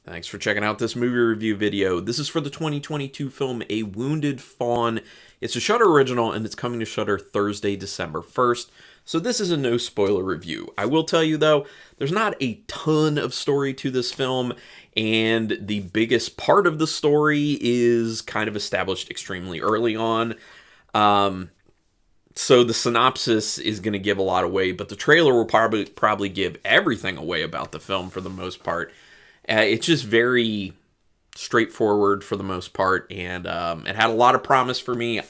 Thanks for checking out this movie review video. This is for the 2022 film A Wounded Fawn. It's a Shudder original and it's coming to Shudder Thursday, December 1st. So this is a no spoiler review. I will tell you though, there's not a ton of story to this film, and the biggest part of the story is kind of established extremely early on. So the synopsis is going to give a lot away, but the trailer will probably give everything away about the film for the most part. It's just very straightforward for the most part, and it had a lot of promise for me.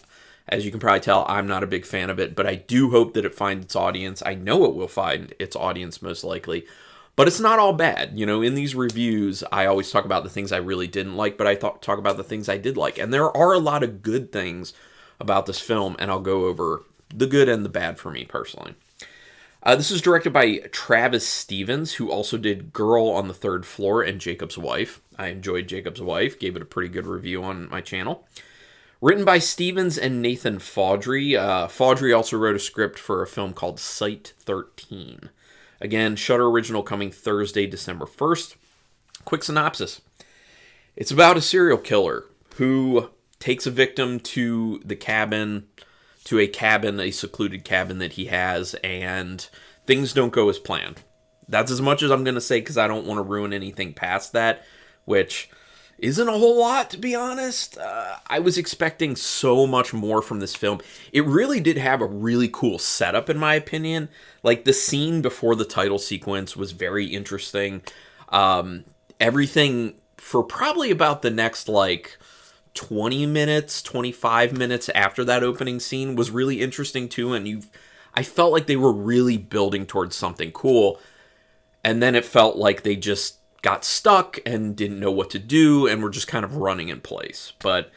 As you can probably tell, I'm not a big fan of it, but I do hope that it finds its audience. I know it will find its audience most likely, but it's not all bad. You know, in these reviews, I always talk about the things I really didn't like, but I talk about the things I did like, and there are a lot of good things about this film, and I'll go over the good and the bad for me personally. This is directed by Travis Stevens, who also did Girl on the Third Floor and Jacob's Wife. I enjoyed Jacob's Wife, gave it a pretty good review on my channel. Written by Stevens and Nathan Faudree. Faudree also wrote a script for a film called Site 13. Again, Shudder original coming Thursday, December 1st. Quick synopsis. It's about a serial killer who takes a victim to the cabin, a secluded cabin that he has, and things don't go as planned. That's as much as I'm going to say because I don't want to ruin anything past that, which isn't a whole lot, to be honest. I was expecting so much more from this film. It really did have a really cool setup, in my opinion. Like, the scene before the title sequence was very interesting. Everything for probably about the next, 20 minutes, 25 minutes after that opening scene was really interesting too, and I felt like they were really building towards something cool, and then it felt like they just got stuck and didn't know what to do and were just kind of running in place. But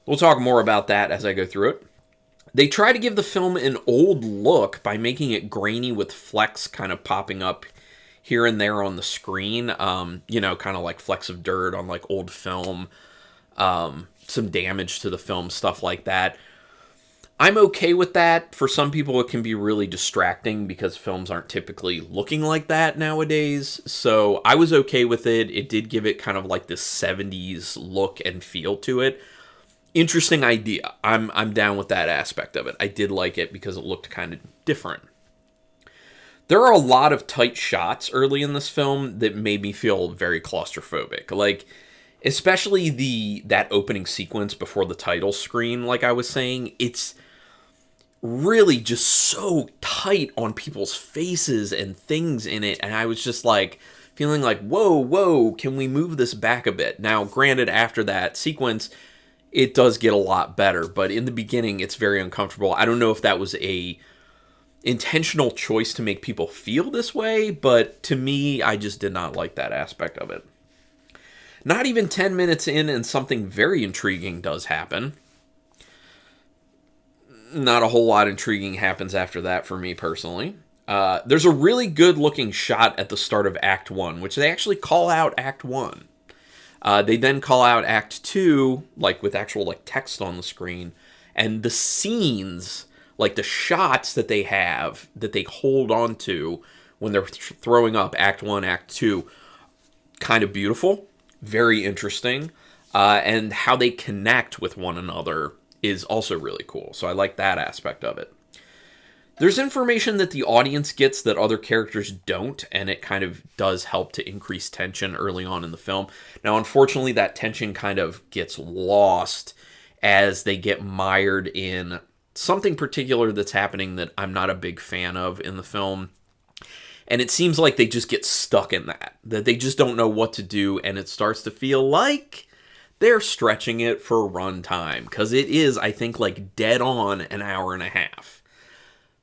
we'll talk more about that as I go through it. They try to give the film an old look by making it grainy with flecks kind of popping up here and there on the screen, kind of like flecks of dirt on old film, some damage to the film, stuff like that. I'm okay with that. For some people, it can be really distracting because films aren't typically looking like that nowadays. So I was okay with it. It did give it kind of like this 70s look and feel to it. Interesting idea. I'm down with that aspect of it. I did like it because it looked kind of different. There are a lot of tight shots early in this film that made me feel very claustrophobic. Especially that opening sequence before the title screen, like I was saying, it's really just so tight on people's faces and things in it, and I was just feeling like, whoa, can we move this back a bit? Now, granted, after that sequence, it does get a lot better, but in the beginning, it's very uncomfortable. I don't know if that was a intentional choice to make people feel this way, but to me, I just did not like that aspect of it. Not even 10 minutes in, and something very intriguing does happen. Not a whole lot intriguing happens after that for me personally. There's a really good-looking shot at the start of Act 1, which they actually call out Act 1. They then call out Act 2, with actual text on the screen. And the scenes, the shots that they have, that they hold on to when they're throwing up Act 1, Act 2, kind of beautiful. Very interesting, and how they connect with one another is also really cool, so I like that aspect of it. There's information that the audience gets that other characters don't, and it kind of does help to increase tension early on in the film. Now, unfortunately, that tension kind of gets lost as they get mired in something particular that's happening that I'm not a big fan of in the film. And it seems like they just get stuck in that they just don't know what to do, and it starts to feel like they're stretching it for runtime, because it is, I think, dead on an hour and a half.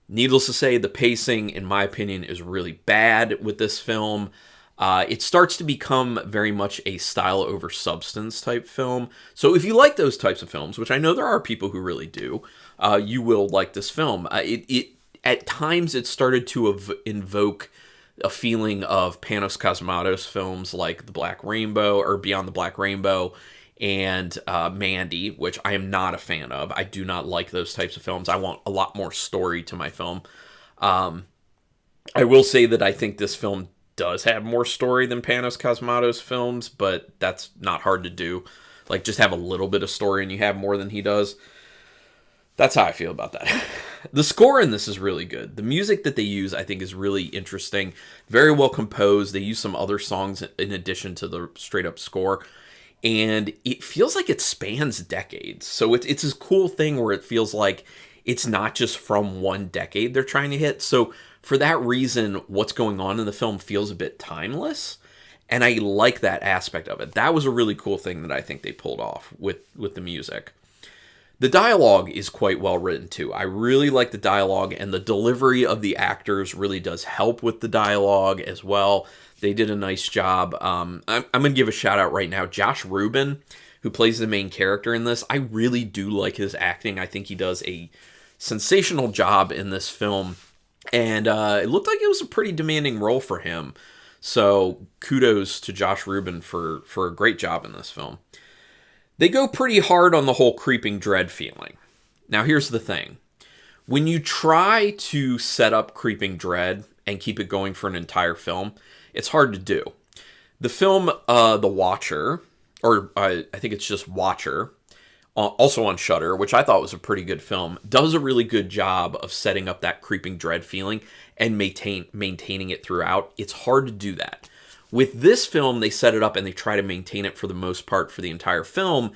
Needless to say, the pacing, in my opinion, is really bad with this film. It starts to become very much a style over substance type film. So if you like those types of films, which I know there are people who really do, you will like this film. At times, it started to invoke a feeling of Panos Cosmatos films like The Black Rainbow, or Beyond the Black Rainbow, and Mandy, which I am not a fan of. I do not like those types of films. I want a lot more story to my film. I will say that I think this film does have more story than Panos Cosmatos films, but that's not hard to do. Like, just have a little bit of story and you have more than he does. That's how I feel about that. The score in this is really good. The music that they use, I think, is really interesting. Very well composed. They use some other songs in addition to the straight-up score. And it feels like it spans decades. So it's this cool thing where it feels like it's not just from one decade they're trying to hit. So for that reason, what's going on in the film feels a bit timeless. And I like that aspect of it. That was a really cool thing that I think they pulled off with the music. The dialogue is quite well written too. I really like the dialogue, and the delivery of the actors really does help with the dialogue as well. They did a nice job. I'm going to give a shout out right now. Josh Rubin, who plays the main character in this, I really do like his acting. I think he does a sensational job in this film, and it looked like it was a pretty demanding role for him. So kudos to Josh Rubin for a great job in this film. They go pretty hard on the whole creeping dread feeling. Now, here's the thing. When you try to set up creeping dread and keep it going for an entire film, it's hard to do. The film The Watcher, or I think it's just Watcher, also on Shudder, which I thought was a pretty good film, does a really good job of setting up that creeping dread feeling and maintaining it throughout. It's hard to do that. With this film, they set it up and they try to maintain it for the most part for the entire film.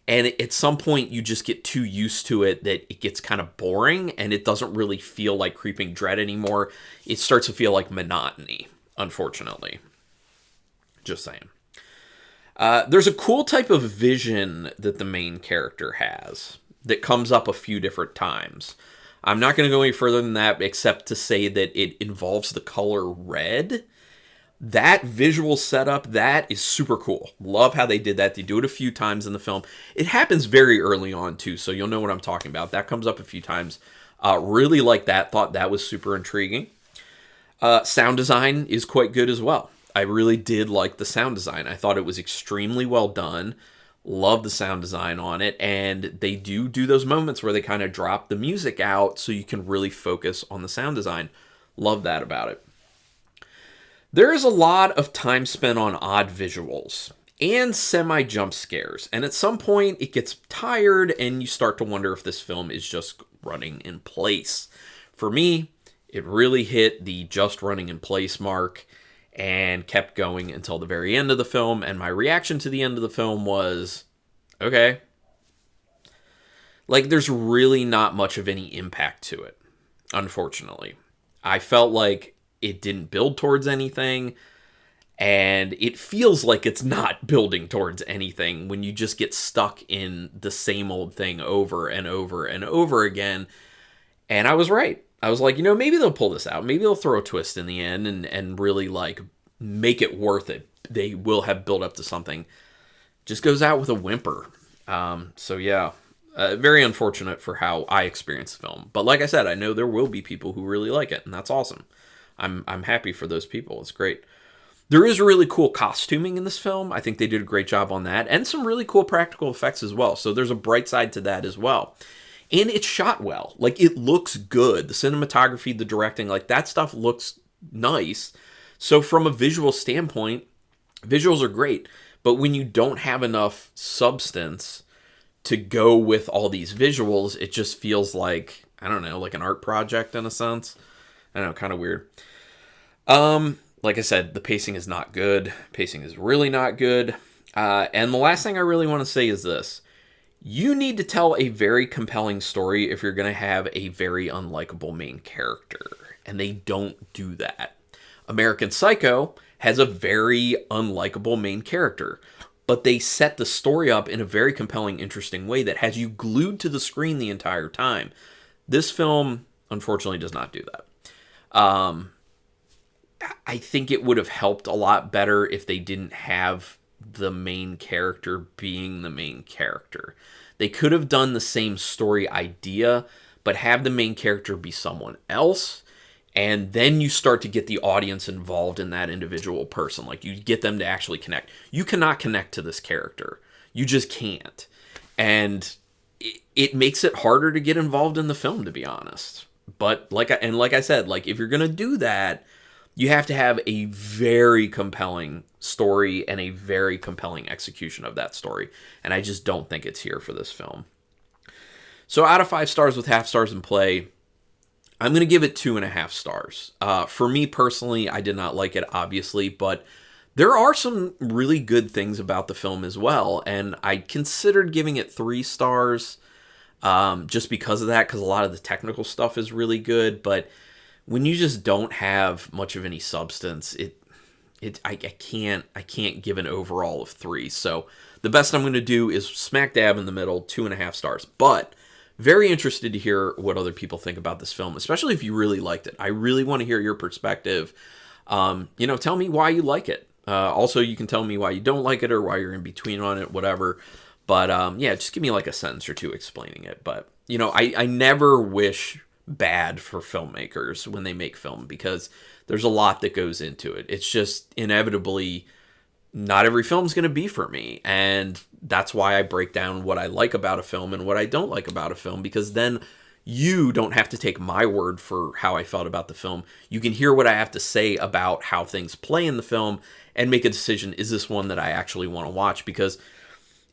And at some point, you just get too used to it that it gets kind of boring and it doesn't really feel like creeping dread anymore. It starts to feel like monotony, unfortunately. Just saying. There's a cool type of vision that the main character has that comes up a few different times. I'm not going to go any further than that except to say that it involves the color red. That visual setup, that is super cool. Love how they did that. They do it a few times in the film. It happens very early on, too, so you'll know what I'm talking about. That comes up a few times. Really like that. Thought that was super intriguing. Sound design is quite good as well. I really did like the sound design. I thought it was extremely well done. Love the sound design on it. And they do those moments where they kind of drop the music out so you can really focus on the sound design. Love that about it. There is a lot of time spent on odd visuals and semi-jump scares, and at some point it gets tired and you start to wonder if this film is just running in place. For me, it really hit the just running in place mark and kept going until the very end of the film, and my reaction to the end of the film was, okay. Like, there's really not much of any impact to it, unfortunately. I felt like it didn't build towards anything, and it feels like it's not building towards anything when you just get stuck in the same old thing over and over and over again. And I was right. I was like, maybe they'll pull this out. Maybe they'll throw a twist in the end and really, like, make it worth it. They will have built up to something. Just goes out with a whimper. So, yeah. Very unfortunate for how I experienced the film. But like I said, I know there will be people who really like it, and that's awesome. I'm happy for those people. It's great. There is really cool costuming in this film. I think they did a great job on that. And some really cool practical effects as well. So there's a bright side to that as well. And it's shot well. Like, it looks good. The cinematography, the directing, like, that stuff looks nice. So from a visual standpoint, visuals are great. But when you don't have enough substance to go with all these visuals, it just feels like, I don't know, like an art project in a sense. I don't know, kind of weird. Like I said, the pacing is not good. Pacing is really not good. And the last thing I really want to say is this. You need to tell a very compelling story if you're going to have a very unlikable main character. And they don't do that. American Psycho has a very unlikable main character. But they set the story up in a very compelling, interesting way that has you glued to the screen the entire time. This film, unfortunately, does not do that. I think it would have helped a lot better if they didn't have the main character being the main character. They could have done the same story idea, but have the main character be someone else, and then you start to get the audience involved in that individual person. Like, you get them to actually connect. You cannot connect to this character. You just can't. And it makes it harder to get involved in the film, to be honest. But like I said, like, if you're going to do that, you have to have a very compelling story and a very compelling execution of that story. And I just don't think it's here for this film. So out of 5 stars with half stars in play, I'm going to give it 2.5 stars. For me personally, I did not like it, obviously, but there are some really good things about the film as well. And I considered giving it 3 stars just because of that, because a lot of the technical stuff is really good. But when you just don't have much of any substance, I can't give an overall of 3. So the best I'm going to do is smack dab in the middle, 2.5 stars. But very interested to hear what other people think about this film, especially if you really liked it. I really want to hear your perspective. Tell me why you like it. Also, you can tell me why you don't like it or why you're in between on it, whatever. But just give me like a sentence or two explaining it. But, I never wish bad for filmmakers when they make film, because there's a lot that goes into it. It's just inevitably not every film's going to be for me. And that's why I break down what I like about a film and what I don't like about a film, because then you don't have to take my word for how I felt about the film. You can hear what I have to say about how things play in the film and make a decision, is this one that I actually want to watch? Because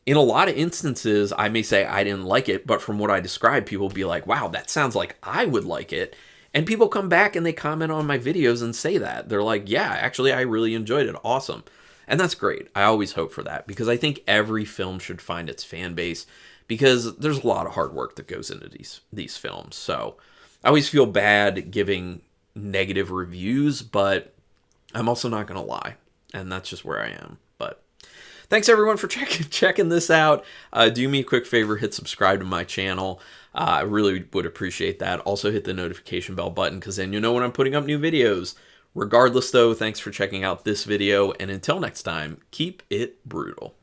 in a lot of instances, I may say I didn't like it, but from what I described, people will be like, wow, that sounds like I would like it. And people come back and they comment on my videos and say that. They're like, yeah, actually, I really enjoyed it. Awesome. And that's great. I always hope for that, because I think every film should find its fan base, because there's a lot of hard work that goes into these films. So I always feel bad giving negative reviews, but I'm also not going to lie. And that's just where I am. But thanks everyone for checking this out. Do me a quick favor, hit subscribe to my channel. I really would appreciate that. Also hit the notification bell button, because then you know when I'm putting up new videos. Regardless though, thanks for checking out this video, and until next time, keep it brutal.